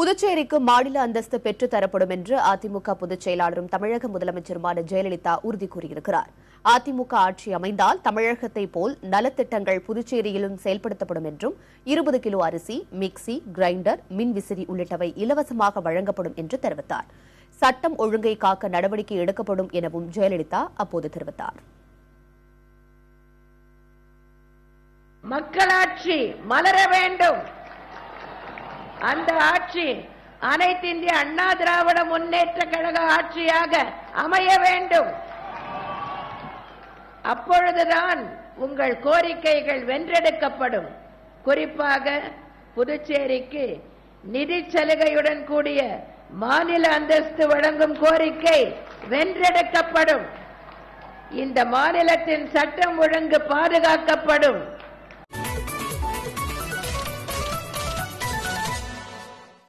புதுச்சேரிக்கு மாநில அந்தஸ்து பெற்றுத் தரப்படும் என்று அதிமுக பொதுச் செயலாளரும் தமிழக முதலமைச்சருமான ஜெயலலிதா உறுதி கூறியிருக்கிறார். அதிமுக ஆட்சி அமைந்தால் தமிழகத்தைப் போல் நலத்திட்டங்கள் புதுச்சேரியிலும் செயல்படுத்தப்படும் என்றும் 20 கிலோ அரிசி, மிக்சி, கிரைண்டர், மின்விசிறி உள்ளிட்டவை இலவசமாக வழங்கப்படும் என்று தெரிவித்தார். சட்டம் ஒழுங்கை காக்க நடவடிக்கை எடுக்கப்படும் எனவும் ஜெயலலிதா அப்போது தெரிவித்தார். மக்களாட்சி மலர வேண்டும். அந்த ஆட்சி அனைத்து இந்திய அண்ணா திராவிட முன்னேற்ற கழக ஆட்சியாக அமைய வேண்டும். அப்பொழுதுதான் உங்கள் கோரிக்கைகள் வென்றெடுக்கப்படும். குறிப்பாக புதுச்சேரிக்கு நிதி சலுகையுடன் கூடிய மாநில அந்தஸ்து வழங்கும் கோரிக்கை வென்றெடுக்கப்படும். இந்த மாநிலத்தின் சட்டம் ஒழுங்கு பாதுகாக்கப்படும்.